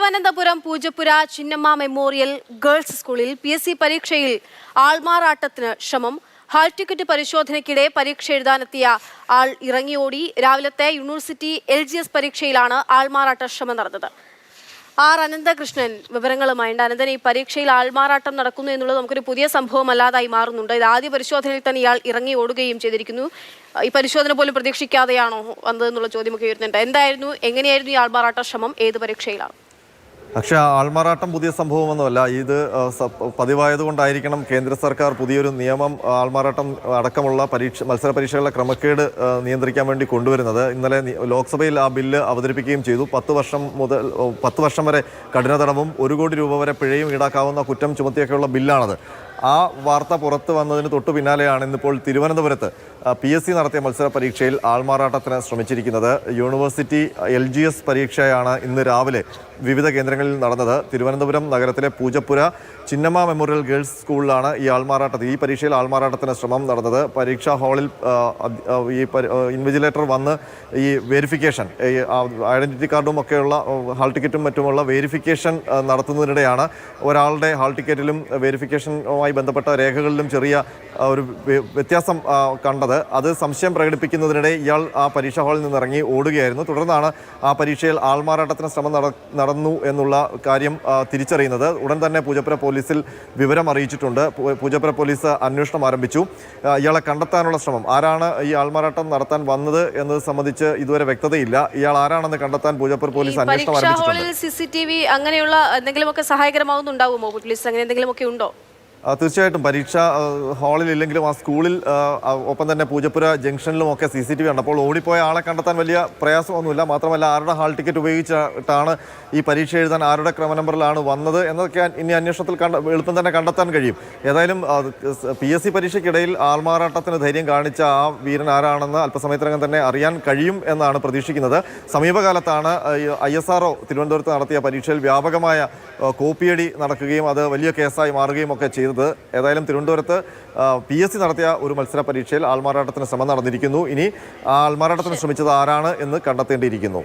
Thiruvananthapuram Poojappura Chinnamma memorial girls സ്കൂളിൽ PSC പരീക്ഷയിൽ ആൾമാറാട്ടത്തിന് ശ്രമം. ഹാൾ ടിക്കറ്റ് പരിശോധനയ്ക്കിടെ പരീക്ഷ എഴുതാനെത്തിയ ആൾ ഇറങ്ങിയോടി. രാവിലത്തെ യൂണിവേഴ്സിറ്റി LGS പരീക്ഷയിലാണ് ആൾമാറാട്ട ശ്രമം നടന്നത്. അനന്തകൃഷ്ണൻ വിവരങ്ങളുമായുണ്ട്. അനന്തൻ, ഈ പരീക്ഷയിൽ ആൾമാറാട്ടം നടക്കുന്നു എന്നുള്ളത് നമുക്കൊരു പുതിയ സംഭവമല്ലാതായി മാറുന്നുണ്ട്. ഇത് ആദ്യ പരിശോധനയിൽ തന്നെ ഇയാൾ ഇറങ്ങി ഓടുകയും ചെയ്തിരിക്കുന്നു. ഈ പരിശോധന പോലും പ്രതീക്ഷിക്കാതെയാണോ വന്നതെന്നുള്ള ചോദ്യമൊക്കെ ഉയരുന്നുണ്ട്. എങ്ങനെയായിരുന്നു ഈ ആൾമാറാട്ട ശ്രമം? ഏത് പരീക്ഷയിലാണ്? പക്ഷേ ആൾമാറാട്ടം പുതിയ സംഭവമൊന്നുമല്ല. ഇത് പതിവായതുകൊണ്ടായിരിക്കണം കേന്ദ്ര സർക്കാർ പുതിയൊരു നിയമം ആൾമാറാട്ടം അടക്കമുള്ള മത്സര പരീക്ഷകളുടെ ക്രമക്കേട് നിയന്ത്രിക്കാൻ വേണ്ടി കൊണ്ടുവരുന്നത്. ഇന്നലെ ലോക്സഭയിൽ ആ ബില്ല് അവതരിപ്പിക്കുകയും ചെയ്തു. 10 വർഷം വരെ കഠിന തടവും 1 കോടി രൂപ വരെ പിഴയും ഈടാക്കാവുന്ന കുറ്റം ചുമത്തിയൊക്കെയുള്ള ബില്ലാണത്. ആ വാർത്ത പുറത്തു വന്നതിന് തൊട്ടു പിന്നാലെയാണ് ഇന്നിപ്പോൾ തിരുവനന്തപുരത്ത് PSC നടത്തിയ മത്സര പരീക്ഷയിൽ ആൾമാറാട്ടത്തിന് ശ്രമിച്ചിരിക്കുന്നത്. യൂണിവേഴ്സിറ്റി LGS പരീക്ഷയാണ് ഇന്ന് രാവിലെ വിവിധ കേന്ദ്രങ്ങളിൽ നടന്നത്. തിരുവനന്തപുരം നഗരത്തിലെ പൂജപ്പുര ചിന്നമ്മ മെമ്മോറിയൽ ഗേൾസ് സ്കൂളിലാണ് ഈ പരീക്ഷയിൽ ആൾമാറാട്ടത്തിന് ശ്രമം നടന്നത്. പരീക്ഷാ ഹാളിൽ ഈ ഇൻവിജിലേറ്റർ വന്ന് ഈ വെരിഫിക്കേഷൻ, ഐഡന്റിറ്റി കാർഡും ഒക്കെയുള്ള ഹാൾ ടിക്കറ്റും മറ്റുമുള്ള വെരിഫിക്കേഷൻ നടത്തുന്നതിനിടെയാണ് ഒരാളുടെ ഹാൾ ടിക്കറ്റിലും വെരിഫിക്കേഷനുമായി ബന്ധപ്പെട്ട രേഖകളിലും ചെറിയ ഒരു വ്യത്യാസം കണ്ടത്. അത് സംശയം പ്രകടിപ്പിക്കുന്നതിനിടെ ഇയാൾ ആ പരീക്ഷാ ഹാളിൽ നിന്നിറങ്ങി ഓടുകയായിരുന്നു. തുടർന്നാണ് ആ പരീക്ഷയിൽ ആൾമാറാട്ടത്തിന് ശ്രമം നടന്നു എന്നുള്ള കാര്യം തിരിച്ചറിയുന്നത്. ഉടൻ തന്നെ പൂജപ്പുര പോലീസിൽ വിവരം അറിയിച്ചിട്ടുണ്ട്. പൂജപ്പുര പോലീസ് അന്വേഷണം ആരംഭിച്ചു. ഇയാളെ കണ്ടെത്താനുള്ള ശ്രമം, ആരാണ് ഈ ആൾമാറാട്ടം നടത്താൻ വന്നത് എന്നത് സംബന്ധിച്ച് ഇതുവരെ വ്യക്തതയില്ല. ഇയാൾ ആരാണെന്ന് കണ്ടെത്താൻ പൂജപ്പുര പോലീസ് അന്വേഷണം ആരംഭിച്ചിട്ടുണ്ട്. CCTV അങ്ങനെയുള്ള എന്തെങ്കിലുമൊക്കെ സഹായകരമാകുന്നുണ്ടാവുമോ? പോലീസ് അങ്ങനെ എന്തെങ്കിലുമൊക്കെ ഉണ്ടോ? തീർച്ചയായിട്ടും പരീക്ഷ ഹാളിൽ ഇല്ലെങ്കിലും ആ സ്കൂളിൽ ഒപ്പം തന്നെ പൂജപ്പുര ജംഗ്ഷനിലും ഒക്കെ CCTV ഉണ്ട്. അപ്പോൾ ഓടിപ്പോയ ആളെ കണ്ടെത്താൻ വലിയ പ്രയാസമൊന്നുമില്ല. മാത്രമല്ല ആരുടെ ഹാൾ ടിക്കറ്റ് ഉപയോഗിച്ചിട്ടാണ് ഈ പരീക്ഷ എഴുതാൻ, ആരുടെ ക്രമ നമ്പറിലാണ് വന്നത് എന്നതൊക്കെ ഇനി അന്വേഷണത്തിൽ എളുപ്പം തന്നെ കണ്ടെത്താൻ കഴിയും. ഏതായാലും PSC പരീക്ഷയ്ക്കിടയിൽ ആൾമാറാട്ടത്തിന് ധൈര്യം കാണിച്ച ആ വീരൻ ആരാണെന്ന് അല്പസമയത്തിനകം തന്നെ അറിയാൻ കഴിയും എന്നാണ് പ്രതീക്ഷിക്കുന്നത്. സമീപകാലത്താണ് ISRO തിരുവനന്തപുരത്ത് നടത്തിയ പരീക്ഷയിൽ വ്യാപകമായ കോപ്പിയടി നടക്കുകയും അത് വലിയ കേസായി മാറുകയും ഒക്കെ ചെയ്തത്. ഏതായാലും തിരുവനന്തപുരത്ത് PSC നടത്തിയ ഒരു മത്സര പരീക്ഷയിൽ ആൾമാറാട്ടത്തിന് ശ്രമം നടന്നിരിക്കുന്നു. ഇനി ആ ആൾമാറാട്ടത്തിന് ശ്രമിച്ചത് ആരാണ് എന്ന് കണ്ടെത്തേണ്ടിയിരിക്കുന്നു.